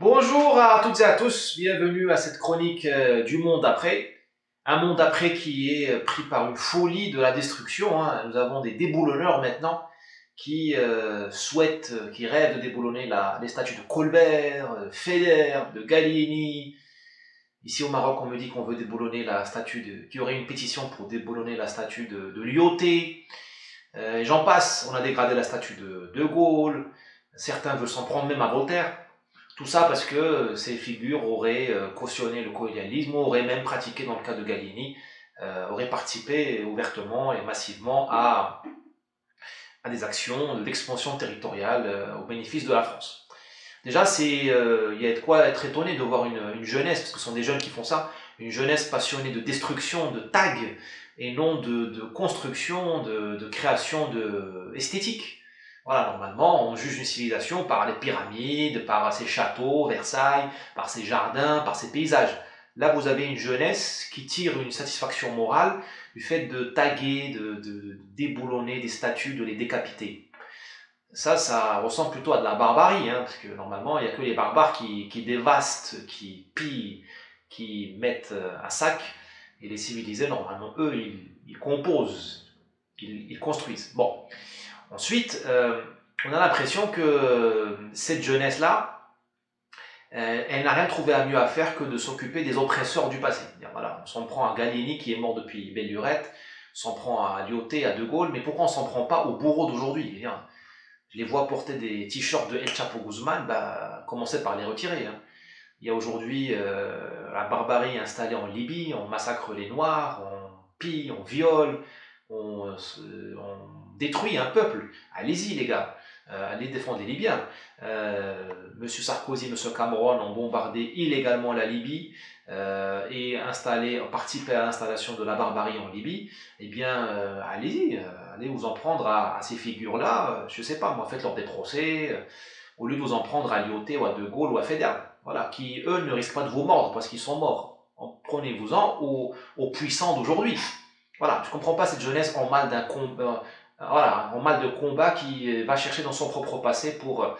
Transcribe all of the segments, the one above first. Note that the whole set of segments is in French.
Bonjour à toutes et à tous, bienvenue à cette chronique du monde après. Un monde après qui est pris par une folie de la destruction, hein. Nous avons des déboulonneurs maintenant qui souhaitent, qui rêvent de déboulonner les statues de Colbert, Federer, de Gallieni. Ici au Maroc, on me dit qu'on veut déboulonner la statue qu'il y aurait une pétition pour déboulonner la statue de Lyoté. J'en passe, on a dégradé la statue de Gaulle. Certains veulent s'en prendre même à Voltaire. Tout ça parce que ces figures auraient cautionné le colonialisme, ou auraient même pratiqué, dans le cas de Gallieni, auraient participé ouvertement et massivement à des actions d'expansion territoriale au bénéfice de la France. Déjà, il y a de quoi être étonné de voir une jeunesse, parce que ce sont des jeunes qui font ça, une jeunesse passionnée de destruction, de tag, et non de construction, de création esthétique. Voilà, normalement, on juge une civilisation par les pyramides, par ses châteaux, Versailles, par ses jardins, par ses paysages. Là, vous avez une jeunesse qui tire une satisfaction morale du fait de taguer, de déboulonner des statues, de les décapiter. Ça ressemble plutôt à de la barbarie, hein, parce que normalement, il n'y a que les barbares qui dévastent, qui pillent, qui mettent à sac, et les civilisés, normalement, eux, ils composent, ils construisent. Bon, ensuite, on a l'impression que cette jeunesse-là, elle n'a rien trouvé à mieux à faire que de s'occuper des oppresseurs du passé. Voilà, on s'en prend à Gallieni qui est mort depuis belle lurette, on s'en prend à Lyoté, à De Gaulle, mais pourquoi on s'en prend pas aux bourreaux d'aujourd'hui? Je les vois porter des t-shirts de El Chapo Guzman, bah, commencez par les retirer, hein. Il y a aujourd'hui la barbarie installée en Libye, on massacre les Noirs, on pille, on viole, on détruit un peuple. Allez-y les gars, allez défendre les Libyens. Monsieur Sarkozy, Monsieur Cameron ont bombardé illégalement la Libye et participé à l'installation de la barbarie en Libye. Eh bien, allez-y, allez vous en prendre à ces figures-là. Je sais pas, moi, faites-leur des procès. Au lieu de vous en prendre à Lyoté ou à De Gaulle ou à Federer, voilà, qui eux ne risquent pas de vous mordre parce qu'ils sont morts. Prenez-vous-en aux puissants d'aujourd'hui. Voilà, je comprends pas cette jeunesse en mal d'un combat, voilà, en mal de combat qui va chercher dans son propre passé pour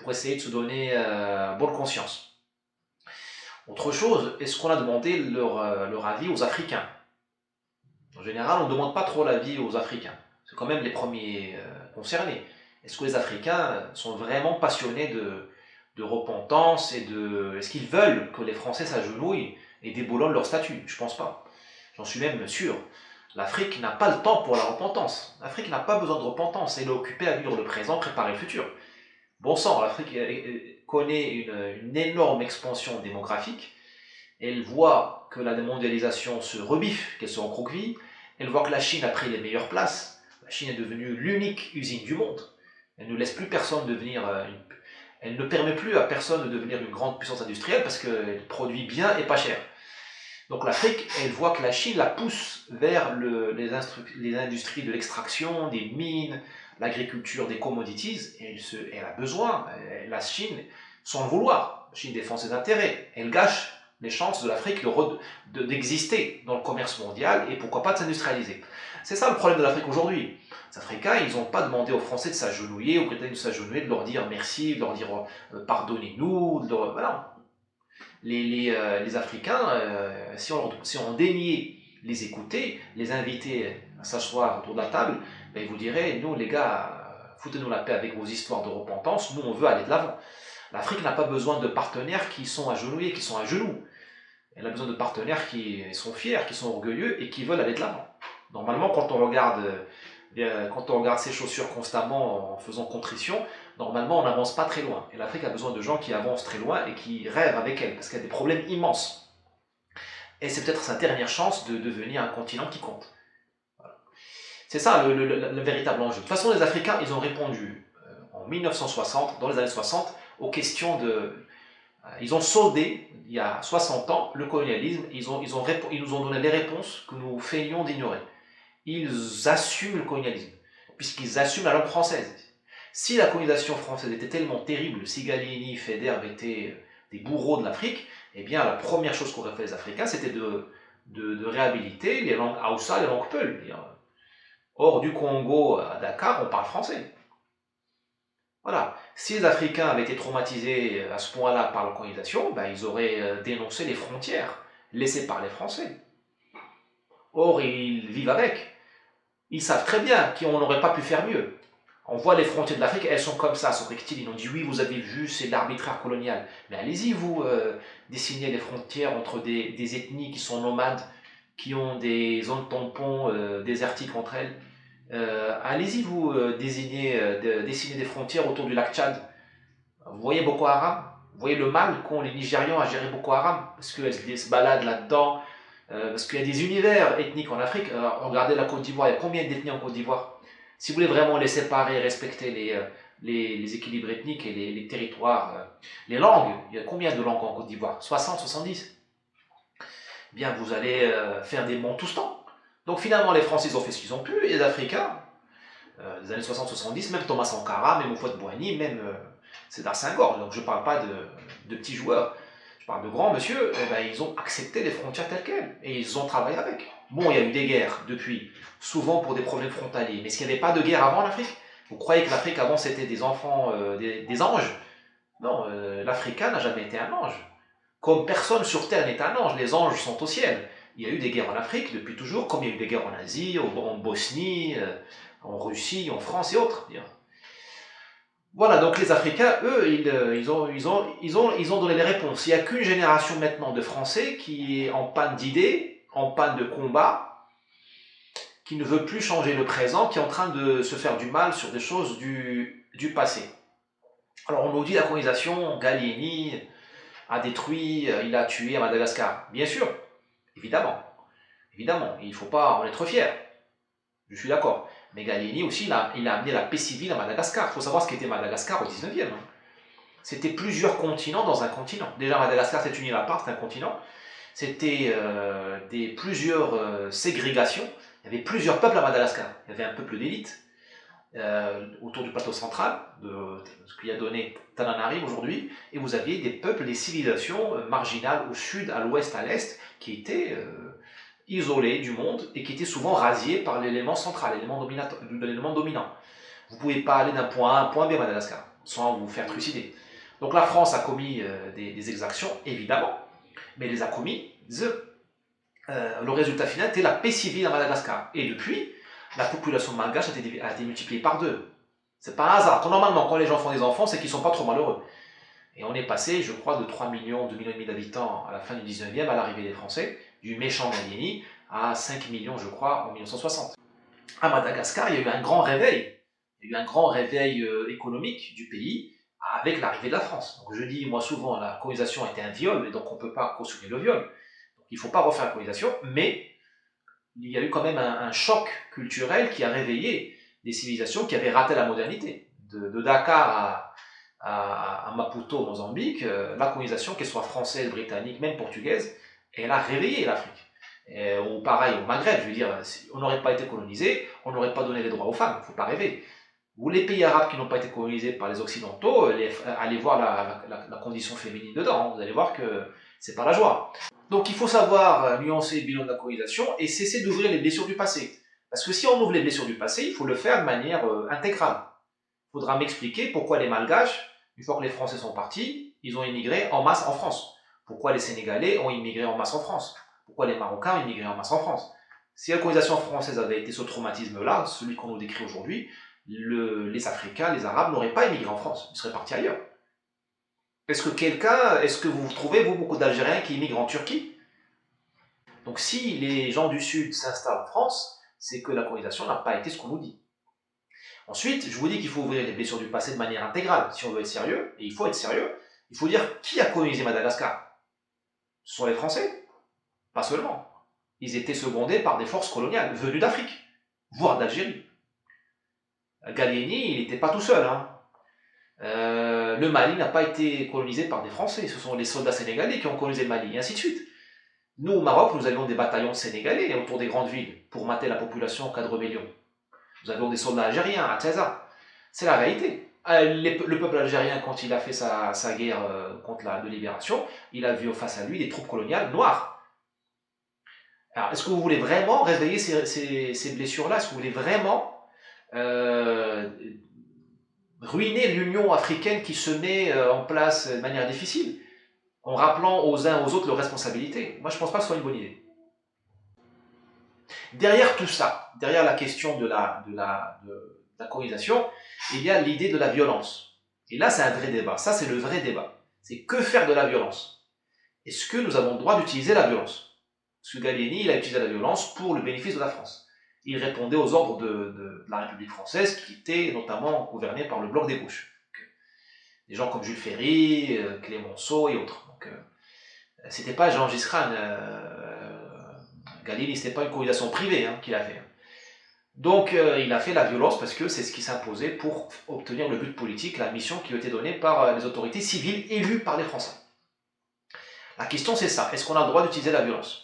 essayer de se donner bonne conscience. Autre chose, est-ce qu'on a demandé leur avis aux Africains? En général, on ne demande pas trop l'avis aux Africains. C'est quand même les premiers concernés. Est-ce que les Africains sont vraiment passionnés de repentance est-ce qu'ils veulent que les Français s'agenouillent et déboulonnent leur statut? Je pense pas. J'en suis même sûr. L'Afrique n'a pas le temps pour la repentance. L'Afrique n'a pas besoin de repentance. Elle est occupée à vivre le présent, préparer le futur. Bon sang, l'Afrique connaît une énorme expansion démographique. Elle voit que la mondialisation se rebiffe, qu'elle se recroqueville. Elle voit que la Chine a pris les meilleures places. La Chine est devenue l'unique usine du monde. Elle ne laisse plus personne devenir elle ne permet plus à personne de devenir une grande puissance industrielle parce qu'elle produit bien et pas cher. Donc l'Afrique, elle voit que la Chine la pousse vers les industries de l'extraction, des mines, l'agriculture, des commodities, et elle a besoin, la Chine, sans le vouloir, la Chine défend ses intérêts, elle gâche les chances de l'Afrique d'exister dans le commerce mondial et pourquoi pas de s'industrialiser. C'est ça le problème de l'Afrique aujourd'hui. Les Africains, ils n'ont pas demandé aux Français de s'agenouiller, aux Britanniques de s'agenouiller, de leur dire merci, de leur dire pardonnez-nous, voilà. Les Africains, si on daignait les écouter, les inviter à s'asseoir autour de la table, ben, ils vous diraient, nous les gars, foutez-nous la paix avec vos histoires de repentance, nous on veut aller de l'avant. L'Afrique n'a pas besoin de partenaires qui sont agenouillés, qui sont à genoux. Elle a besoin de partenaires qui sont fiers, qui sont orgueilleux et qui veulent aller de l'avant. Normalement, quand on regarde ses chaussures constamment en faisant contrition, normalement on n'avance pas très loin. Et l'Afrique a besoin de gens qui avancent très loin et qui rêvent avec elle, parce qu'elle a des problèmes immenses. Et c'est peut-être sa dernière chance de devenir un continent qui compte. Voilà. C'est ça le véritable enjeu. De toute façon, les Africains, ils ont répondu en 1960, dans les années 60, aux questions ils ont soldé, il y a 60 ans, le colonialisme, ils nous ont donné les réponses que nous feignons d'ignorer. Ils assument le colonialisme, puisqu'ils assument la langue française. Si la colonisation française était tellement terrible, si Gallieni, Federer étaient des bourreaux de l'Afrique, eh bien la première chose qu'auraient fait les Africains, c'était de réhabiliter les langues Hausa, les langues Peul. Hors du Congo, à Dakar, on parle français. Voilà. Si les Africains avaient été traumatisés à ce point-là par la colonisation, ben, ils auraient dénoncé les frontières laissées par les Français. Or, ils vivent avec. Ils savent très bien qu'on n'aurait pas pu faire mieux. On voit les frontières de l'Afrique, elles sont comme ça, sont rectilignes. Ils ont dit oui, vous avez vu, c'est l'arbitraire colonial. Mais allez-y, vous, dessinez les frontières entre des ethnies qui sont nomades, qui ont des zones tampons désertiques entre elles. Allez-y, vous, dessinez des frontières autour du lac Tchad. Vous voyez Boko Haram? Vous voyez le mal qu'ont les Nigérians à gérer Boko Haram? Parce qu'elles se baladent là-dedans, parce qu'il y a des univers ethniques en Afrique. Regardez la Côte d'Ivoire, il y a combien d'ethnies en Côte d'Ivoire? Si vous voulez vraiment les séparer, respecter les équilibres ethniques et les territoires, les langues, il y a combien de langues en Côte d'Ivoire? 60, 70? Bien, vous allez faire des bons tout ce temps. Donc finalement, les Français ils ont fait ce qu'ils ont pu, et les Africains, des années 60-70, même Thomas Sankara, même Houphouët Boigny, même Sédar Senghor, donc je ne parle pas de petits joueurs, je parle de grands monsieur, eh ben, ils ont accepté les frontières telles quelles, et ils ont travaillé avec. Bon, il y a eu des guerres depuis, souvent pour des problèmes frontaliers, mais est-ce qu'il n'y avait pas de guerre avant en Afrique? Vous croyez que l'Afrique avant c'était des enfants, des anges? Non, l'Africain n'a jamais été un ange. Comme personne sur Terre n'est un ange, les anges sont au ciel. Il y a eu des guerres en Afrique depuis toujours, comme il y a eu des guerres en Asie, en Bosnie, en Russie, en France et autres. Voilà, donc les Africains, eux, ils ont donné les réponses. Il n'y a qu'une génération maintenant de Français qui est en panne d'idées, en panne de combat, qui ne veut plus changer le présent, qui est en train de se faire du mal sur des choses du passé. Alors on nous dit la colonisation, Gallieni a détruit, il a tué à Madagascar. Bien sûr, évidemment, évidemment, il ne faut pas en être fier. Je suis d'accord. Mais Gallieni aussi, il a amené la paix civile à Madagascar. Il faut savoir ce qu'était Madagascar au 19e. C'était plusieurs continents dans un continent. Déjà, Madagascar, c'est une île à part, c'est un continent. C'était plusieurs ségrégations. Il y avait plusieurs peuples à Madagascar. Il y avait un peuple d'élite autour du plateau central, de ce qui a donné Tananarive aujourd'hui, et vous aviez des peuples, des civilisations marginales au sud, à l'ouest, à l'est, qui étaient isolés du monde et qui étaient souvent rasiés par l'élément central, l'élément dominant. Vous ne pouvez pas aller d'un point A à un point B à Madagascar sans vous faire trucider. Donc la France a commis des exactions, évidemment, mais les a commis. Le résultat final était la paix civile à Madagascar. Et depuis, la population malgache a été multipliée par 2. C'est pas un hasard. Normalement, quand les gens font des enfants, c'est qu'ils sont pas trop malheureux. Et on est passé, je crois, de 3 millions, 2 millions et demi d'habitants à la fin du 19e, à l'arrivée des Français, du méchant Gallieni, à 5 millions, je crois, en 1960. À Madagascar, il y a eu un grand réveil. Il y a eu un grand réveil économique du pays avec l'arrivée de la France. Donc je dis, moi souvent, la colonisation était un viol, et donc on ne peut pas cautionner le viol. Donc il ne faut pas refaire la colonisation, mais il y a eu quand même un choc culturel qui a réveillé des civilisations qui avaient raté la modernité. De Dakar à Maputo, Mozambique, la colonisation, qu'elle soit française, britannique, même portugaise, elle a réveillé l'Afrique. Ou pareil au Maghreb, je veux dire, si on n'aurait pas été colonisé, on n'aurait pas donné les droits aux femmes, il ne faut pas rêver. Ou les pays arabes qui n'ont pas été colonisés par les Occidentaux, allez voir la condition féminine dedans, vous allez voir que c'est pas la joie. Donc il faut savoir nuancer le bilan de la colonisation et cesser d'ouvrir les blessures du passé. Parce que si on ouvre les blessures du passé, il faut le faire de manière intégrale. Il faudra m'expliquer pourquoi les Malgaches, une fois que les Français sont partis, ils ont immigré en masse en France. Pourquoi les Sénégalais ont immigré en masse en France. Pourquoi les Marocains ont immigré en masse en France. Si la colonisation française avait été ce traumatisme-là, celui qu'on nous décrit aujourd'hui, les Africains, les Arabes n'auraient pas immigré en France, ils seraient partis ailleurs. Est-ce que vous trouvez, vous, beaucoup d'Algériens qui immigrent en Turquie? Donc si les gens du Sud s'installent en France, c'est que la colonisation n'a pas été ce qu'on nous dit. Ensuite, je vous dis qu'il faut ouvrir les blessures du passé de manière intégrale, si on veut être sérieux, et il faut être sérieux, il faut dire qui a colonisé Madagascar. Ce sont les Français, pas seulement. Ils étaient secondés par des forces coloniales venues d'Afrique, voire d'Algérie. Gallieni, il n'était pas tout seul, hein. Le Mali n'a pas été colonisé par des Français, ce sont les soldats sénégalais qui ont colonisé le Mali, et ainsi de suite. Nous, au Maroc, nous avions des bataillons sénégalais autour des grandes villes pour mater la population en cas de rébellion. Nous avions des soldats algériens à Taza. C'est la réalité. Le peuple algérien, quand il a fait sa guerre contre de libération, il a vu face à lui des troupes coloniales noires. Alors, est-ce que vous voulez vraiment réveiller ces blessures-là? Est-ce que vous voulez vraiment ruiner l'Union africaine qui se met en place de manière difficile, en rappelant aux uns aux autres leurs responsabilités. Moi, je ne pense pas que ce soit une bonne idée. Derrière tout ça, derrière la question de la colonisation, il y a l'idée de la violence. Et là, c'est un vrai débat. Ça, c'est le vrai débat. C'est que faire de la violence? Est-ce que nous avons le droit d'utiliser la violence? Parce que Gallieni, il a utilisé la violence pour le bénéfice de la France. Il répondait aux ordres de la République française, qui était notamment gouvernée par le bloc des gauches. Des gens comme Jules Ferry, Clémenceau et autres. Donc, c'était pas Gengis Khan. Gallieni, c'était pas une colonisation privée qu'il a fait. Donc il a fait la violence parce que c'est ce qui s'imposait pour obtenir le but politique, la mission qui lui était donnée par les autorités civiles élues par les Français. La question c'est ça, est-ce qu'on a le droit d'utiliser la violence?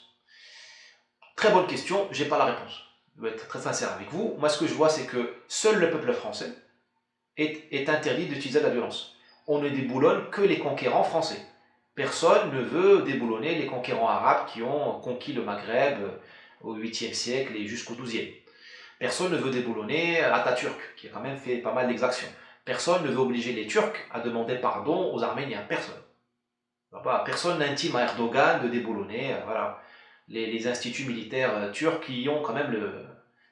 Très bonne question, j'ai pas la réponse. Je vais être très sincère avec vous. Moi ce que je vois c'est que seul le peuple français est interdit d'utiliser la violence. On ne déboulonne que les conquérants français. Personne ne veut déboulonner les conquérants arabes qui ont conquis le Maghreb au 8e siècle et jusqu'au 12e. Personne ne veut déboulonner Atatürk, qui a quand même fait pas mal d'exactions. Personne ne veut obliger les Turcs à demander pardon aux Arméniens. Personne. Personne n'intime à Erdogan de déboulonner les instituts militaires turcs qui ont quand même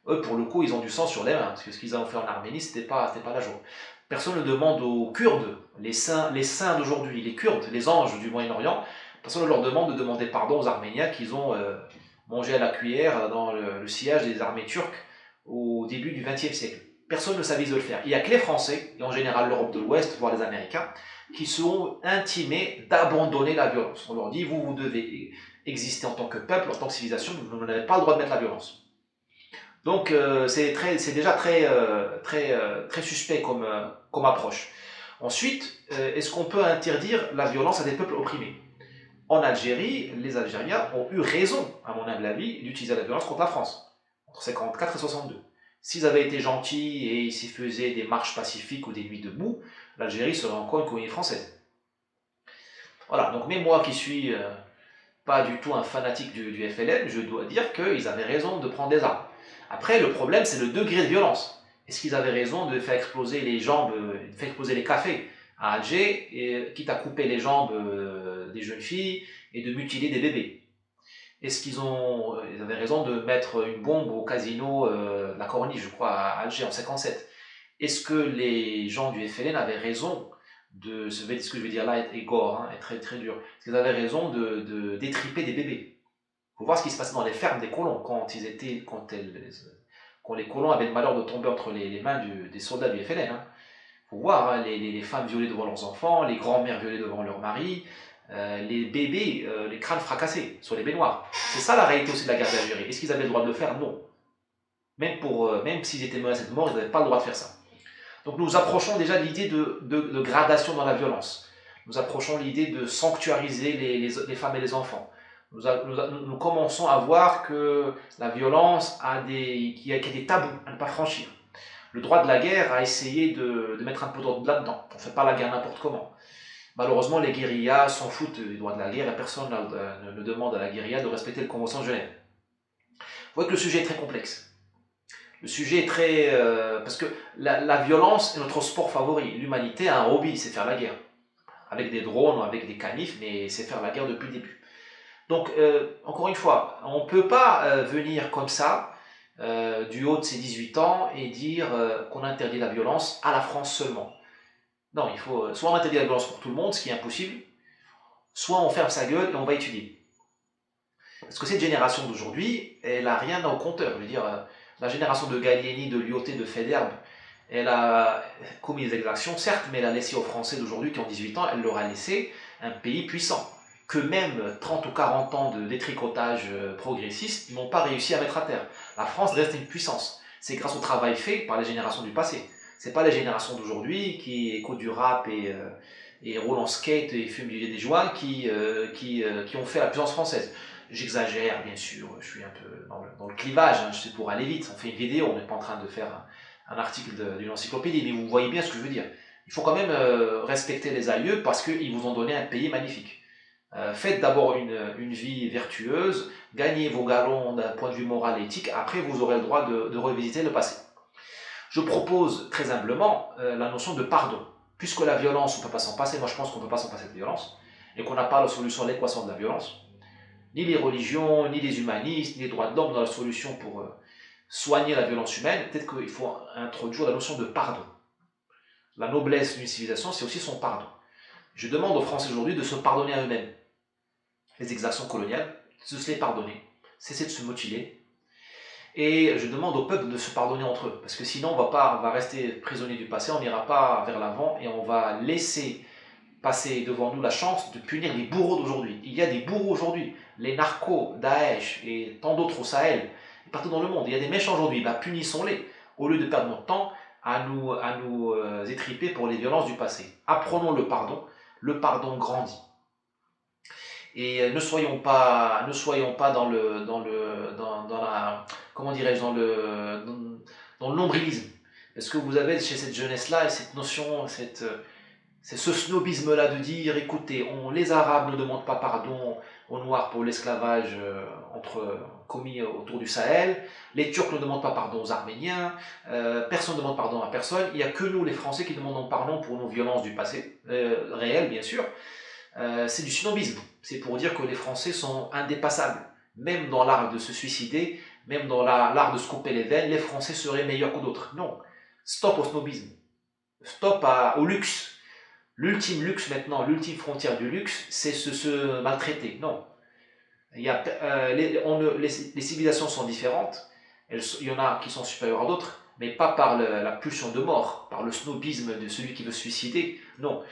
eux, pour le coup, ils ont du sang sur les mains, parce que ce qu'ils ont fait en Arménie, c'était pas la joie. Personne ne demande aux Kurdes, les saints d'aujourd'hui, les Kurdes, les anges du Moyen-Orient, personne ne leur demande de demander pardon aux Arméniens qu'ils ont mangé à la cuillère dans le sillage des armées turques au début du XXe siècle. Personne ne s'avise de le faire. Il n'y a que les Français, et en général l'Europe de l'Ouest, voire les Américains, qui sont intimés d'abandonner la violence. On leur dit, vous devez exister en tant que peuple, en tant que civilisation, vous n'avez pas le droit de mettre la violence. Donc c'est déjà très suspect comme approche. Ensuite, est-ce qu'on peut interdire la violence à des peuples opprimés? En Algérie, les Algériens ont eu raison, à mon humble avis, d'utiliser la violence contre la France, entre 54 et 62. S'ils avaient été gentils et s'ils faisaient des marches pacifiques ou des nuits debout, l'Algérie serait encore une colonie française. Voilà, donc même moi qui suis pas du tout un fanatique du FLN, je dois dire qu'ils avaient raison de prendre des armes. Après, le problème, c'est le degré de violence. Est-ce qu'ils avaient raison de faire exploser les jambes, de faire exploser les cafés à Alger, quitte à couper les jambes des jeunes filles et de mutiler des bébés? Est-ce qu'ils avaient raison de mettre une bombe au casino de la Corniche, je crois, à Alger en 57? Est-ce que les gens du FLN avaient raison ce que je veux dire là est gore, est très, très dur. Est-ce qu'ils avaient raison de détriper des bébés? Il faut voir ce qui se passait dans les fermes des colons quand les colons avaient le malheur de tomber entre les mains des soldats du FLN. Il faut voir les femmes violées devant leurs enfants, les grands-mères violées devant leurs maris, les bébés, les crânes fracassés sur les baignoires. C'est ça la réalité aussi de la guerre d'Algérie. Est-ce qu'ils avaient le droit de le faire? Non. Même s'ils étaient menacés de mort, ils n'avaient pas le droit de faire ça. Donc nous approchons déjà l'idée de gradation dans la violence. Nous approchons l'idée de sanctuariser les femmes et les enfants. Nous commençons à voir que la violence qu'il y a des tabous à ne pas franchir. Le droit de la guerre a essayé de mettre un peu d'ordre là-dedans. On ne fait pas la guerre n'importe comment. Malheureusement, les guérillas s'en foutent du droit de la guerre et personne ne demande à la guérilla de respecter la Convention de Genève. Vous voyez que le sujet est très complexe. Le sujet est très... parce que la violence est notre sport favori. L'humanité a un hobby, c'est faire la guerre. Avec des drones ou avec des canifs, mais c'est faire la guerre depuis le début. Donc, encore une fois, on ne peut pas venir comme ça, du haut de ses 18 ans, et dire qu'on interdit la violence à la France seulement. Non, il faut soit on interdit la violence pour tout le monde, ce qui est impossible, soit on ferme sa gueule et on va étudier. Parce que cette génération d'aujourd'hui, elle n'a rien au compteur. Je veux dire, la génération de Gallieni, de Lyautey, de Faidherbe, elle a commis des exactions, certes, mais elle a laissé aux Français d'aujourd'hui qui ont 18 ans, elle leur a laissé un pays puissant, que même 30 ou 40 ans de détricotage progressiste n'ont pas réussi à mettre à terre. La France reste une puissance. C'est grâce au travail fait par les générations du passé. C'est pas les générations d'aujourd'hui qui écoutent du rap et roulent en skate et fument des joints qui ont fait la puissance française. J'exagère, bien sûr, je suis un peu dans le clivage, c'est pour aller vite. On fait une vidéo, on n'est pas en train de faire un article d'une encyclopédie, mais vous voyez bien ce que je veux dire. Il faut quand même respecter les aïeux parce qu'ils vous ont donné un pays magnifique. Faites d'abord une vie vertueuse, gagnez vos galons d'un point de vue moral et éthique, après vous aurez le droit de revisiter le passé. Je propose très humblement la notion de pardon. Puisque la violence, on ne peut pas s'en passer, moi je pense qu'on ne peut pas s'en passer de violence, et qu'on n'a pas la solution à l'équation de la violence, ni les religions, ni les humanistes, ni les droits de l'homme n'ont la solution pour soigner la violence humaine. Peut-être qu'il faut introduire la notion de pardon. La noblesse d'une civilisation, c'est aussi son pardon. Je demande aux Français aujourd'hui de se pardonner à eux-mêmes. Les exactions coloniales, de se les pardonner, cesser de se mutiler. Et je demande au peuple de se pardonner entre eux, parce que sinon on va rester prisonnier du passé, on n'ira pas vers l'avant et on va laisser passer devant nous la chance de punir les bourreaux d'aujourd'hui. Il y a des bourreaux aujourd'hui, les narcos, Daesh et tant d'autres au Sahel, et partout dans le monde. Il y a des méchants aujourd'hui, punissons-les, au lieu de perdre notre temps à nous étriper pour les violences du passé. Apprenons le pardon grandit. Et ne soyons pas dans la, comment dirais-je, dans le nombrilisme. Parce que vous avez chez cette jeunesse-là cette notion, c'est ce snobisme-là de dire, écoutez, les Arabes ne demandent pas pardon aux Noirs pour l'esclavage commis autour du Sahel, les Turcs ne demandent pas pardon aux Arméniens, personne ne demande pardon à personne, il n'y a que nous, les Français, qui demandons pardon pour nos violences du passé, réelles bien sûr. C'est du snobisme. C'est pour dire que les Français sont indépassables. Même dans l'art de se suicider, même dans l'art de se couper les veines, les Français seraient meilleurs que d'autres. Non. Stop au snobisme. Stop au luxe. L'ultime luxe maintenant, l'ultime frontière du luxe, c'est se maltraiter. Non. Les civilisations sont différentes. Il y en a qui sont supérieures à d'autres, mais pas par la pulsion de mort, par le snobisme de celui qui veut se suicider. Non.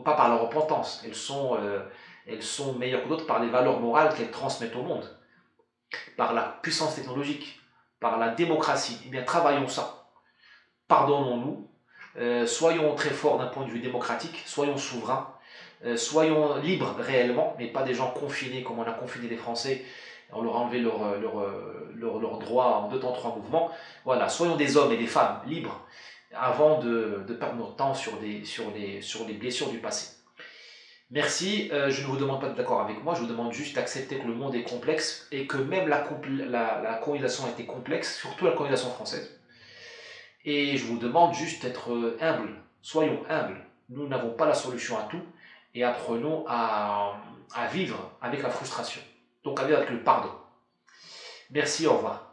Pas par la repentance. Elles sont meilleures que d'autres par les valeurs morales qu'elles transmettent au monde, par la puissance technologique, par la démocratie. Eh bien, travaillons ça. Pardonnons-nous. Soyons très forts d'un point de vue démocratique. Soyons souverains. Soyons libres réellement, mais pas des gens confinés comme on a confiné les Français. On leur a enlevé leurs droits en 2 temps 3 mouvements. Voilà, soyons des hommes et des femmes libres avant de perdre notre temps sur les blessures du passé. Merci, je ne vous demande pas d'être d'accord avec moi, je vous demande juste d'accepter que le monde est complexe et que même la colonisation a été complexe, surtout la colonisation française. Et je vous demande juste d'être humble, soyons humbles. Nous n'avons pas la solution à tout et apprenons à vivre avec la frustration, donc à vivre avec le pardon. Merci, au revoir.